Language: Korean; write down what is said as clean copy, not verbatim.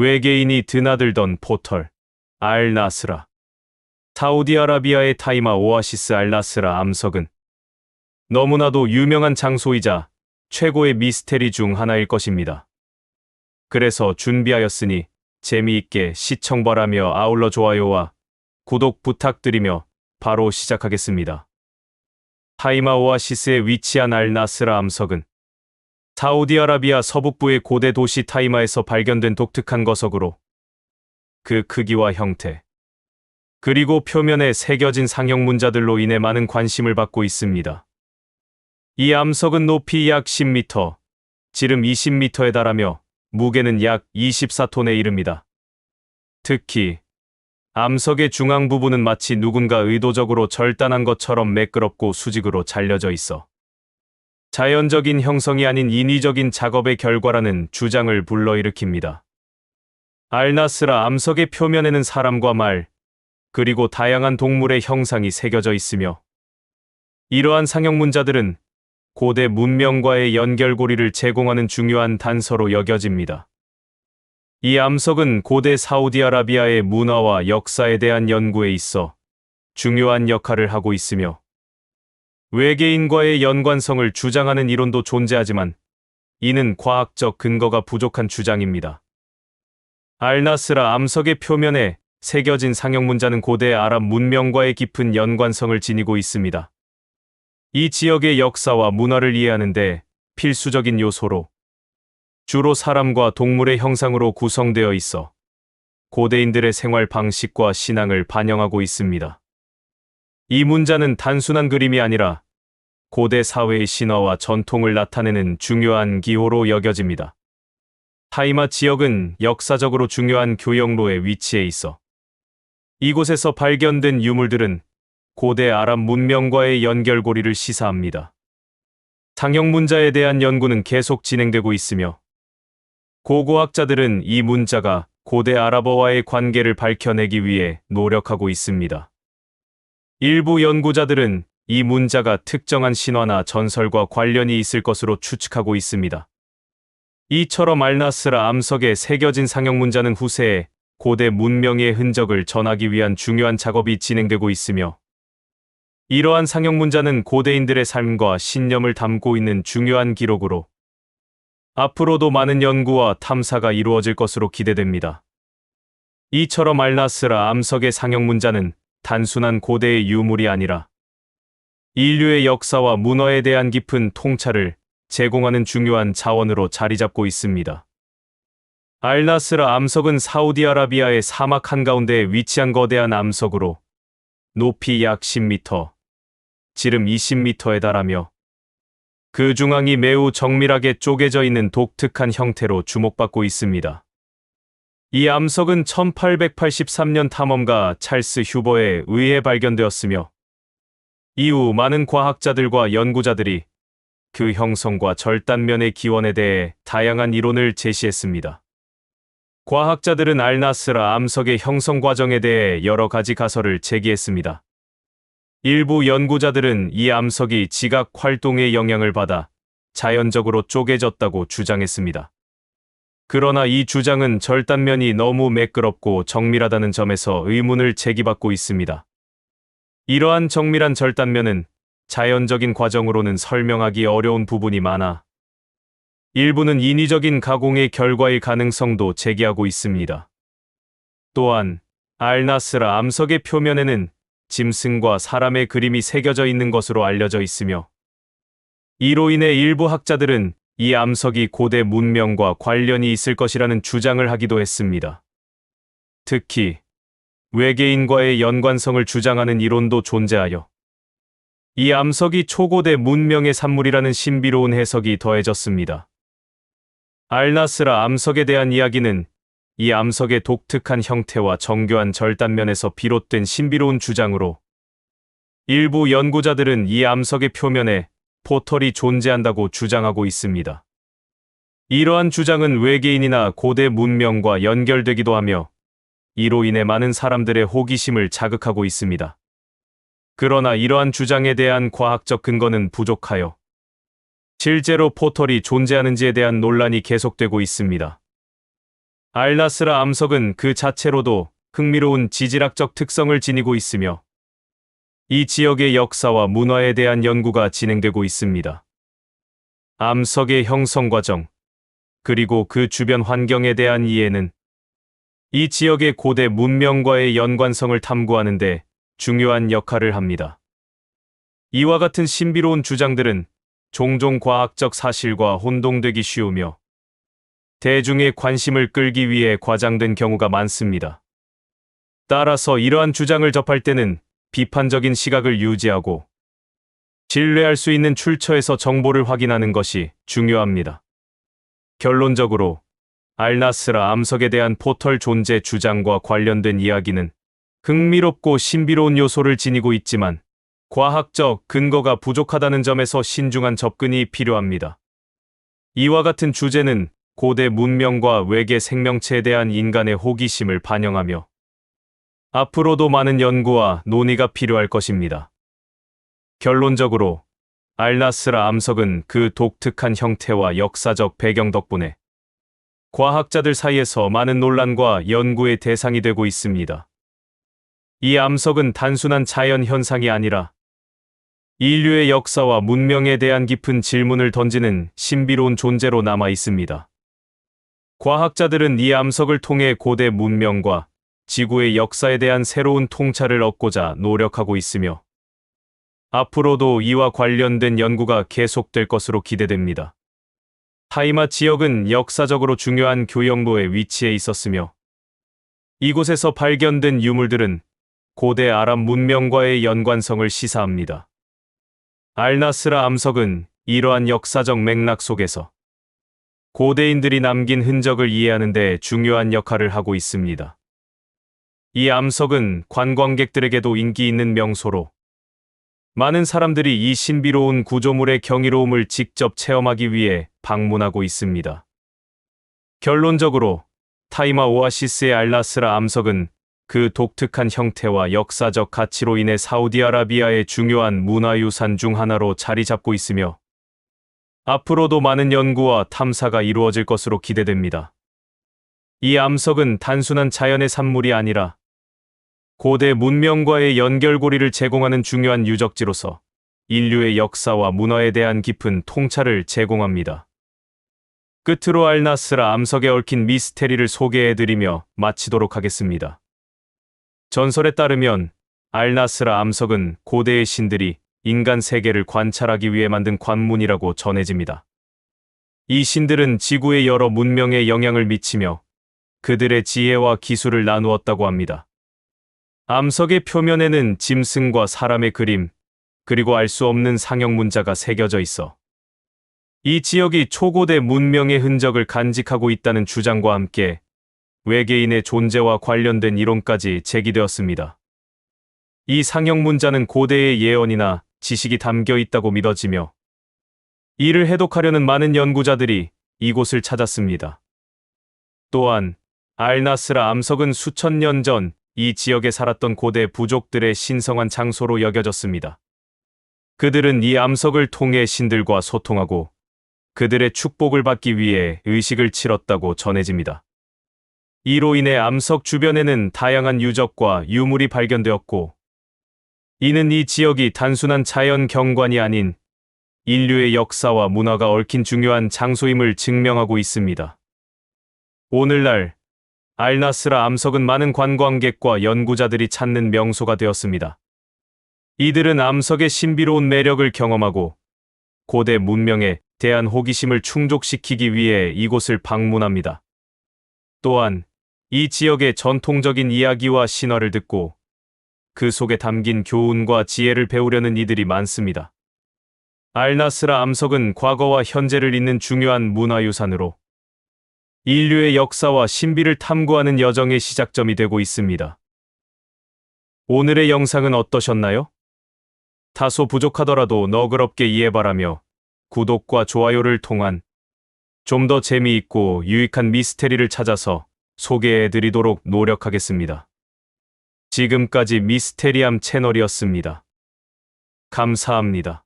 외계인이 드나들던 포털, 알-나스라. 사우디아라비아의 타이마 오아시스 알-나스라 암석은 너무나도 유명한 장소이자 최고의 미스테리 중 하나일 것입니다. 그래서 준비하였으니 재미있게 시청 바라며 아울러 좋아요와 구독 부탁드리며 바로 시작하겠습니다. 타이마 오아시스에 위치한 알-나스라 암석은 사우디아라비아 서북부의 고대 도시 타이마에서 발견된 독특한 거석으로 그 크기와 형태, 그리고 표면에 새겨진 상형 문자들로 인해 많은 관심을 받고 있습니다. 이 암석은 높이 약 10m, 지름 20m에 달하며 무게는 약 24톤에 이릅니다. 특히 암석의 중앙 부분은 마치 누군가 의도적으로 절단한 것처럼 매끄럽고 수직으로 잘려져 있어 자연적인 형성이 아닌 인위적인 작업의 결과라는 주장을 불러일으킵니다. 알-나스라 암석의 표면에는 사람과 말, 그리고 다양한 동물의 형상이 새겨져 있으며 이러한 상형 문자들은 고대 문명과의 연결고리를 제공하는 중요한 단서로 여겨집니다. 이 암석은 고대 사우디아라비아의 문화와 역사에 대한 연구에 있어 중요한 역할을 하고 있으며 외계인과의 연관성을 주장하는 이론도 존재하지만 이는 과학적 근거가 부족한 주장입니다. 알-나스라 암석의 표면에 새겨진 상형 문자는 고대 아랍 문명과의 깊은 연관성을 지니고 있습니다. 이 지역의 역사와 문화를 이해하는 데 필수적인 요소로 주로 사람과 동물의 형상으로 구성되어 있어 고대인들의 생활 방식과 신앙을 반영하고 있습니다. 이 문자는 단순한 그림이 아니라 고대 사회의 신화와 전통을 나타내는 중요한 기호로 여겨집니다. 타이마 지역은 역사적으로 중요한 교역로에 위치해 있어 이곳에서 발견된 유물들은 고대 아랍 문명과의 연결고리를 시사합니다. 상형 문자에 대한 연구는 계속 진행되고 있으며 고고학자들은 이 문자가 고대 아랍어와의 관계를 밝혀내기 위해 노력하고 있습니다. 일부 연구자들은 이 문자가 특정한 신화나 전설과 관련이 있을 것으로 추측하고 있습니다. 이처럼 알-나스라 암석에 새겨진 상형 문자는 후세에 고대 문명의 흔적을 전하기 위한 중요한 작업이 진행되고 있으며 이러한 상형 문자는 고대인들의 삶과 신념을 담고 있는 중요한 기록으로 앞으로도 많은 연구와 탐사가 이루어질 것으로 기대됩니다. 이처럼 알-나스라 암석의 상형 문자는 단순한 고대의 유물이 아니라 인류의 역사와 문화에 대한 깊은 통찰을 제공하는 중요한 자원으로 자리 잡고 있습니다. 알-나스라 암석은 사우디아라비아의 사막 한가운데에 위치한 거대한 암석으로 높이 약 10m, 지름 20m에 달하며 그 중앙이 매우 정밀하게 쪼개져 있는 독특한 형태로 주목받고 있습니다. 이 암석은 1883년 탐험가 찰스 휴버에 의해 발견되었으며 이후 많은 과학자들과 연구자들이 그 형성과 절단면의 기원에 대해 다양한 이론을 제시했습니다. 과학자들은 알-나스라 암석의 형성 과정에 대해 여러 가지 가설을 제기했습니다. 일부 연구자들은 이 암석이 지각 활동의 영향을 받아 자연적으로 쪼개졌다고 주장했습니다. 그러나 이 주장은 절단면이 너무 매끄럽고 정밀하다는 점에서 의문을 제기받고 있습니다. 이러한 정밀한 절단면은 자연적인 과정으로는 설명하기 어려운 부분이 많아 일부는 인위적인 가공의 결과일 가능성도 제기하고 있습니다. 또한 알-나스라 암석의 표면에는 짐승과 사람의 그림이 새겨져 있는 것으로 알려져 있으며 이로 인해 일부 학자들은 이 암석이 고대 문명과 관련이 있을 것이라는 주장을 하기도 했습니다. 특히 외계인과의 연관성을 주장하는 이론도 존재하여 이 암석이 초고대 문명의 산물이라는 신비로운 해석이 더해졌습니다. 알-나스라 암석에 대한 이야기는 이 암석의 독특한 형태와 정교한 절단면에서 비롯된 신비로운 주장으로 일부 연구자들은 이 암석의 표면에 포털이 존재한다고 주장하고 있습니다. 이러한 주장은 외계인이나 고대 문명과 연결되기도 하며 이로 인해 많은 사람들의 호기심을 자극하고 있습니다. 그러나 이러한 주장에 대한 과학적 근거는 부족하여 실제로 포털이 존재하는지에 대한 논란이 계속되고 있습니다. 알나스라 암석은 그 자체로도 흥미로운 지질학적 특성을 지니고 있으며 이 지역의 역사와 문화에 대한 연구가 진행되고 있습니다. 암석의 형성 과정, 그리고 그 주변 환경에 대한 이해는 이 지역의 고대 문명과의 연관성을 탐구하는 데 중요한 역할을 합니다. 이와 같은 신비로운 주장들은 종종 과학적 사실과 혼동되기 쉬우며 대중의 관심을 끌기 위해 과장된 경우가 많습니다. 따라서 이러한 주장을 접할 때는 비판적인 시각을 유지하고 신뢰할 수 있는 출처에서 정보를 확인하는 것이 중요합니다. 결론적으로 알나스라 암석에 대한 포털 존재 주장과 관련된 이야기는 흥미롭고 신비로운 요소를 지니고 있지만 과학적 근거가 부족하다는 점에서 신중한 접근이 필요합니다. 이와 같은 주제는 고대 문명과 외계 생명체에 대한 인간의 호기심을 반영하며 앞으로도 많은 연구와 논의가 필요할 것입니다. 결론적으로 알나스라 암석은 그 독특한 형태와 역사적 배경 덕분에 과학자들 사이에서 많은 논란과 연구의 대상이 되고 있습니다. 이 암석은 단순한 자연 현상이 아니라 인류의 역사와 문명에 대한 깊은 질문을 던지는 신비로운 존재로 남아 있습니다. 과학자들은 이 암석을 통해 고대 문명과 지구의 역사에 대한 새로운 통찰을 얻고자 노력하고 있으며 앞으로도 이와 관련된 연구가 계속될 것으로 기대됩니다. 타이마 지역은 역사적으로 중요한 교역로에 위치해 있었으며 이곳에서 발견된 유물들은 고대 아랍 문명과의 연관성을 시사합니다. 알나스라 암석은 이러한 역사적 맥락 속에서 고대인들이 남긴 흔적을 이해하는 데 중요한 역할을 하고 있습니다. 이 암석은 관광객들에게도 인기 있는 명소로 많은 사람들이 이 신비로운 구조물의 경이로움을 직접 체험하기 위해 방문하고 있습니다. 결론적으로 타이마 오아시스의 알나스라 암석은 그 독특한 형태와 역사적 가치로 인해 사우디아라비아의 중요한 문화유산 중 하나로 자리 잡고 있으며 앞으로도 많은 연구와 탐사가 이루어질 것으로 기대됩니다. 이 암석은 단순한 자연의 산물이 아니라 고대 문명과의 연결고리를 제공하는 중요한 유적지로서 인류의 역사와 문화에 대한 깊은 통찰을 제공합니다. 끝으로 알나스라 암석에 얽힌 미스테리를 소개해드리며 마치도록 하겠습니다. 전설에 따르면 알나스라 암석은 고대의 신들이 인간 세계를 관찰하기 위해 만든 관문이라고 전해집니다. 이 신들은 지구의 여러 문명에 영향을 미치며 그들의 지혜와 기술을 나누었다고 합니다. 암석의 표면에는 짐승과 사람의 그림, 그리고 알 수 없는 상형 문자가 새겨져 있어 이 지역이 초고대 문명의 흔적을 간직하고 있다는 주장과 함께 외계인의 존재와 관련된 이론까지 제기되었습니다. 이 상형 문자는 고대의 예언이나 지식이 담겨 있다고 믿어지며 이를 해독하려는 많은 연구자들이 이곳을 찾았습니다. 또한 알나스라 암석은 수천 년 전 이 지역에 살았던 고대 부족들의 신성한 장소로 여겨졌습니다. 그들은 이 암석을 통해 신들과 소통하고 그들의 축복을 받기 위해 의식을 치렀다고 전해집니다. 이로 인해 암석 주변에는 다양한 유적과 유물이 발견되었고 이는 이 지역이 단순한 자연 경관이 아닌 인류의 역사와 문화가 얽힌 중요한 장소임을 증명하고 있습니다. 오늘날 알나스라 암석은 많은 관광객과 연구자들이 찾는 명소가 되었습니다. 이들은 암석의 신비로운 매력을 경험하고 고대 문명에 대한 호기심을 충족시키기 위해 이곳을 방문합니다. 또한 이 지역의 전통적인 이야기와 신화를 듣고 그 속에 담긴 교훈과 지혜를 배우려는 이들이 많습니다. 알나스라 암석은 과거와 현재를 잇는 중요한 문화유산으로 인류의 역사와 신비를 탐구하는 여정의 시작점이 되고 있습니다. 오늘의 영상은 어떠셨나요? 다소 부족하더라도 너그럽게 이해 바라며 구독과 좋아요를 통한 좀 더 재미있고 유익한 미스테리를 찾아서 소개해드리도록 노력하겠습니다. 지금까지 미스테리함 채널이었습니다. 감사합니다.